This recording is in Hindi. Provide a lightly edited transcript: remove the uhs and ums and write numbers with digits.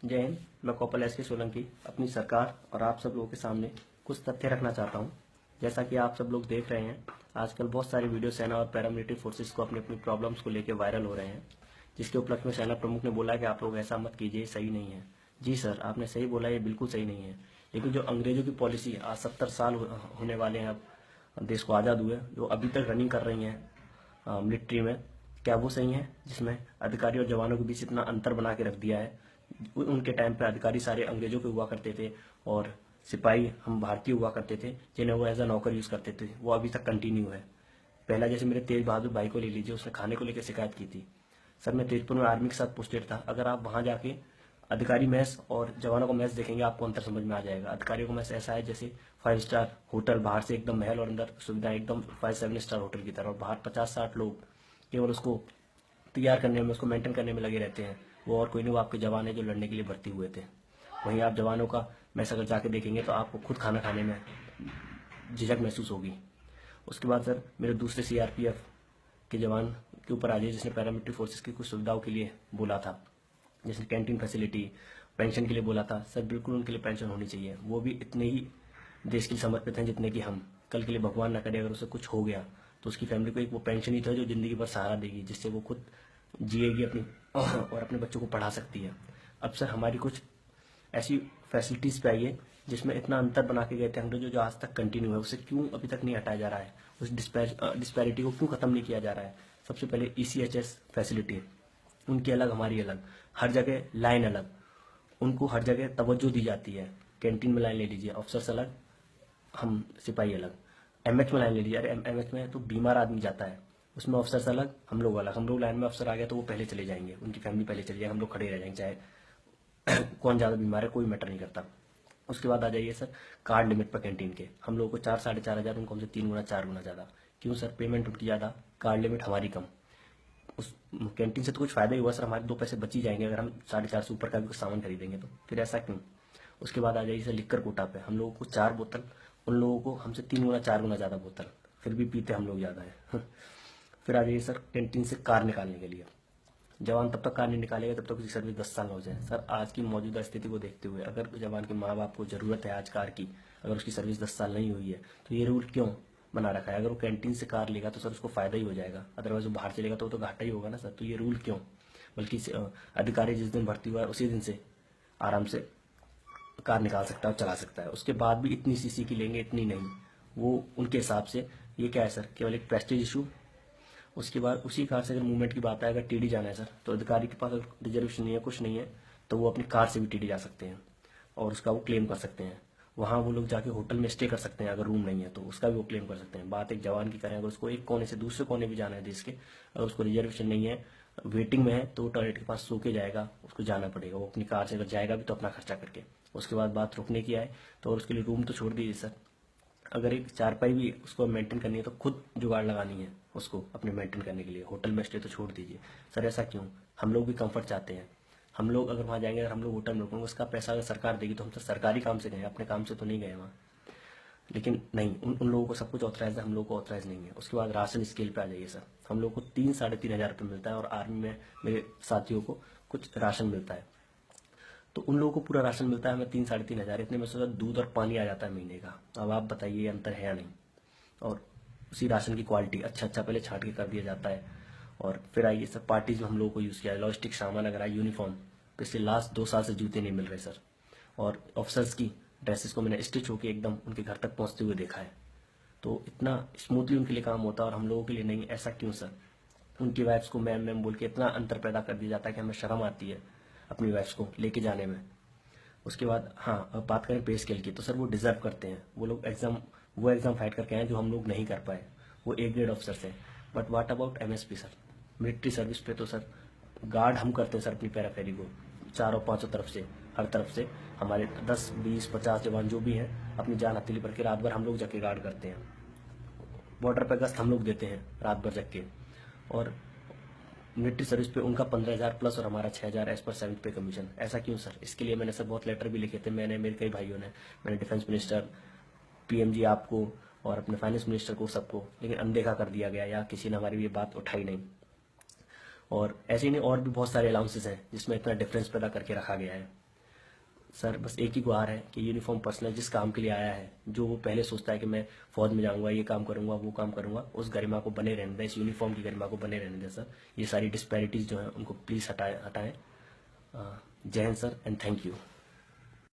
जय हिंद। मैं कौपल एस के सोलंकी अपनी सरकार और आप सब लोगों के सामने कुछ तथ्य रखना चाहता हूं। जैसा कि आप सब लोग देख रहे हैं, आजकल बहुत सारी वीडियो सेना और पैरामिलिट्री फोर्सेस को अपनी अपनी प्रॉब्लम्स को लेकर वायरल हो रहे हैं, जिसके उपलक्ष्य में सेना प्रमुख ने बोला कि आप लोग ऐसा मत कीजिए, सही नहीं है। जी सर, आपने सही बोला, ये बिल्कुल सही नहीं है। लेकिन जो अंग्रेजों की पॉलिसी आज 70 साल होने वाले हैं, अब देश को आज़ाद हुए, जो अभी तक रनिंग कर रही हैं मिलिट्री में, क्या वो सही है? जिसमें अधिकारी और जवानों के बीच इतना अंतर बना के रख दिया है। उनके टाइम पे अधिकारी सारे अंग्रेजों के हुआ करते थे और सिपाही हम भारतीय हुआ करते थे, जिन्हें वो एज अ नौकर यूज करते थे। वो अभी तक कंटिन्यू है। पहला जैसे मेरे तेज बहादुर भाई को ले लीजिए, उसने खाने को लेकर शिकायत की थी। सर, मैं तेजपुर में आर्मी के साथ पोस्टेड था। अगर आप वहां जाके अधिकारी मैस और जवानों का मैस देखेंगे, आपको अंतर समझ में आ जाएगा। अधिकारियों का मैस ऐसा है जैसे 5 स्टार होटल, बाहर से एकदम महल और अंदर सुविधाएं एकदम 5-7 स्टार होटल की तरह, और बाहर 50-60 लोग केवल उसको तैयार करने में, उसको मेंटेन करने में लगे रहते हैं। वो और कोई नहीं, वो आपके जवान है जो लड़ने के लिए भर्ती हुए थे। वहीं आप जवानों का मैस अगर जाके देखेंगे तो आपको खुद खाना खाने में झिझक महसूस होगी। उसके बाद सर, मेरे दूसरे सीआरपीएफ के जवान के ऊपर आ जाइए, जिसने पैरामिलिट्री फोर्सेस की कुछ सुविधाओं के लिए बोला था, जैसे कैंटीन फैसिलिटी, पेंशन के लिए बोला था। सर, बिल्कुल उनके लिए पेंशन होनी चाहिए। वो भी इतने ही देश के लिए समर्पित हैं जितने कि हम। कल के लिए भगवान ना करे अगर उसे कुछ हो गया तो उसकी फैमिली को एक वो पेंशन ही था जो जिंदगी भर सहारा देगी, जिससे वो खुद जिएगी अपनी और अपने बच्चों को पढ़ा सकती है। अब सर, हमारी कुछ ऐसी फैसिलिटीज पे आइए जिसमें इतना अंतर बना के गए थे अंग्रेजों, जो आज तक कंटिन्यू है। उसे क्यों अभी तक नहीं हटाया जा रहा है? उस डिस्पैरिटी को क्यों खत्म नहीं किया जा रहा है? सबसे पहले ईसीएचएस फैसिलिटी, उनकी अलग हमारी अलग, हर जगह लाइन अलग, उनको हर जगह तवज्जो दी जाती है। कैंटीन में लाइन ले लीजिए, अफसर्स अलग, हम सिपाही अलग। एमएच में लाइन ले लीजिए, अरे एमएच में तो बीमार आदमी जाता है, उसमें अफसर्स अलग, हम लोग अलग। हम लोग लाइन में, अफसर आ गया तो वो पहले चले जाएंगे, उनकी फैमिली पहले चली जाएगी, हम लोग खड़े रह जाएंगे, चाहे कौन ज़्यादा बीमार है कोई मैटर नहीं करता। उसके बाद आ जाइए सर, कार्ड लिमिट पर कैंटीन के, हम लोगों को 4-4.5 हज़ार, उनको हमसे 3 गुना 4 गुना ज़्यादा। क्यों सर? पेमेंट उनकी ज़्यादा, कार्ड लिमिट हमारी कम। उस कैंटीन से तो कुछ फायदा ही हुआ सर, हमारे 2 पैसे बच ही जाएंगे अगर हम 4.5 से ऊपर का भी कुछ सामान खरीदेंगे तो। फिर ऐसा क्यों? उसके बाद आ जाइए सर, लिक्कर कोटा पे, हम लोगों को 4 बोतल, उन लोगों को हमसे 3 गुना 4 गुना ज़्यादा बोतल, फिर भी पीते हम लोग ज़्यादा है। फिर आ जाइए सर, कैंटीन से कार निकालने के लिए, जवान तब तक कार नहीं निकालेगा जब तक उसकी सर्विस 10 साल हो जाए। सर, आज की मौजूदा स्थिति को देखते हुए अगर जवान के माँ बाप को जरूरत है आज कार की, अगर उसकी सर्विस 10 साल नहीं हुई है, तो ये रूल क्यों बना रखा है? अगर वो कैंटीन से कार लेगा तो सर उसको फायदा ही हो जाएगा, अदरवाइज वो बाहर चलेगा तो वो तो घाटा ही होगा ना सर। तो ये रूल क्यों? बल्कि अधिकारी जिस दिन भर्ती हुआ है उसी दिन से आराम से कार निकाल सकता है और चला सकता है। उसके बाद भी इतनी सीसी की लेंगे, इतनी नहीं। वो उनके हिसाब से ये क्या है सर, केवल एक प्रेस्टीज इशू। उसके बाद उसी कार से अगर मूवमेंट की बात है, अगर टीडी जाना है सर, तो अधिकारी के पास अगर रिजर्वेशन नहीं है, कुछ नहीं है, तो वो अपनी कार से भी टीडी जा सकते हैं और उसका वो क्लेम कर सकते हैं। वहाँ वो लोग जाके होटल में स्टे कर सकते हैं, अगर रूम नहीं है तो उसका भी वो क्लेम कर सकते हैं। बात एक जवान की करें, अगर उसको एक कोने से दूसरे कोने भी जाना है देश के, अगर उसको रिजर्वेशन नहीं है, वेटिंग में है, तो वो टॉयलेट के पास सो के जाएगा, उसको जाना पड़ेगा। वो अपनी कार से अगर जाएगा भी तो अपना खर्चा करके। उसके बाद बात रुकने की आए तो, और उसके लिए रूम तो छोड़ दीजिए सर, अगर एक चारपाई भी उसको मेंटेन करनी है तो खुद जुगाड़ लगानी है उसको अपने मेंटेन करने के लिए। होटल में स्टे तो छोड़ दीजिए सर। ऐसा क्यों? हम लोग भी कंफर्ट चाहते हैं। हम लोग अगर वहाँ जाएंगे, अगर हम लोग होटल में रुकेंगे, उसका पैसा अगर सरकार देगी तो हम तो सरकारी काम से गए, अपने काम से तो नहीं गए वहाँ। लेकिन नहीं, उन लोगों को सब कुछ ऑथराइज है, हम लोग को ऑथराइज नहीं है। उसके बाद राशन स्केल पे आ जाइए सर, हम लोग को 3-3.5 हज़ार रुपये मिलता है और आर्मी में मेरे साथियों को कुछ राशन मिलता है। तो उन लोगों को पूरा राशन मिलता है, हमें 3-3.5 हज़ार, इतने में से दूध और पानी आ जाता है महीने का। अब आप बताइए ये अंतर है या नहीं? और उसी राशन की क्वालिटी अच्छा पहले छांट के कर दिया जाता है। और फिर आइए सर, पार्टीज में हम लोगों को यूज़ किया है, लॉजिस्टिक सामान अगर आए, यूनिफॉर्म, पिछले लास्ट 2 साल से जूते नहीं मिल रहे सर। और ऑफिसर्स की ड्रेसेस को मैंने स्टिच होकर एकदम उनके घर तक पहुंचते हुए देखा है। तो इतना स्मूथली उनके लिए काम होता है और हम लोगों के लिए नहीं। ऐसा क्यों सर? उनकी वाइफ्स को मैम मैम बोल के इतना अंतर पैदा कर दिया जाता है कि हमें शर्म आती है अपनी वाइफ्स को लेके जाने में। उसके बाद हाँ, अब बात करें पे स्केल की, तो सर वो डिजर्व करते हैं। वो एग्जाम फाइट करके आए जो हम लोग नहीं कर पाए। वो ए ग्रेड ऑफिसर है। But what about MSP sir? Military service पे तो सर गार्ड हम करते हैं सर अपनी पैराफेरी को, चारों पांचों तरफ से, हर तरफ से। हमारे 10-20-50 जवान जो भी हैं अपनी जान हथेली पर के रात भर हम लोग जाके गार्ड करते हैं। बॉर्डर पर गश्त हम लोग देते हैं रात भर जग के। और मिलिट्री सर्विस पे उनका 15,000 प्लस और हमारा 6,000 एज पर 7th पे कमीशन। ऐसा क्यों सर? इसके लिए मैंने सर बहुत लेटर भी लिखे थे, मैंने, मेरे कई भाइयों ने, मैंने डिफेंस मिनिस्टर, पीएमजी आपको और अपने फाइनेंस मिनिस्टर को, सबको, लेकिन अनदेखा कर दिया गया या किसी ने हमारी ये बात उठाई नहीं। और ऐसे ही नहीं, और भी बहुत सारे अलाउंसेस हैं जिसमें इतना डिफरेंस पैदा करके रखा गया है। सर बस एक ही गुहार है कि यूनिफॉर्म पर्सनल जिस काम के लिए आया है, जो वो पहले सोचता है कि मैं फौज में जाऊंगा, ये काम करूंगा, वो काम करूंगा, उस गरिमा को बने रहने दें, इस यूनिफॉर्म की गरिमा को बने रहने दें सर। ये सारी डिस्पैरिटीज जो है उनको प्लीज हटाएं। जय Hind sir and thank you.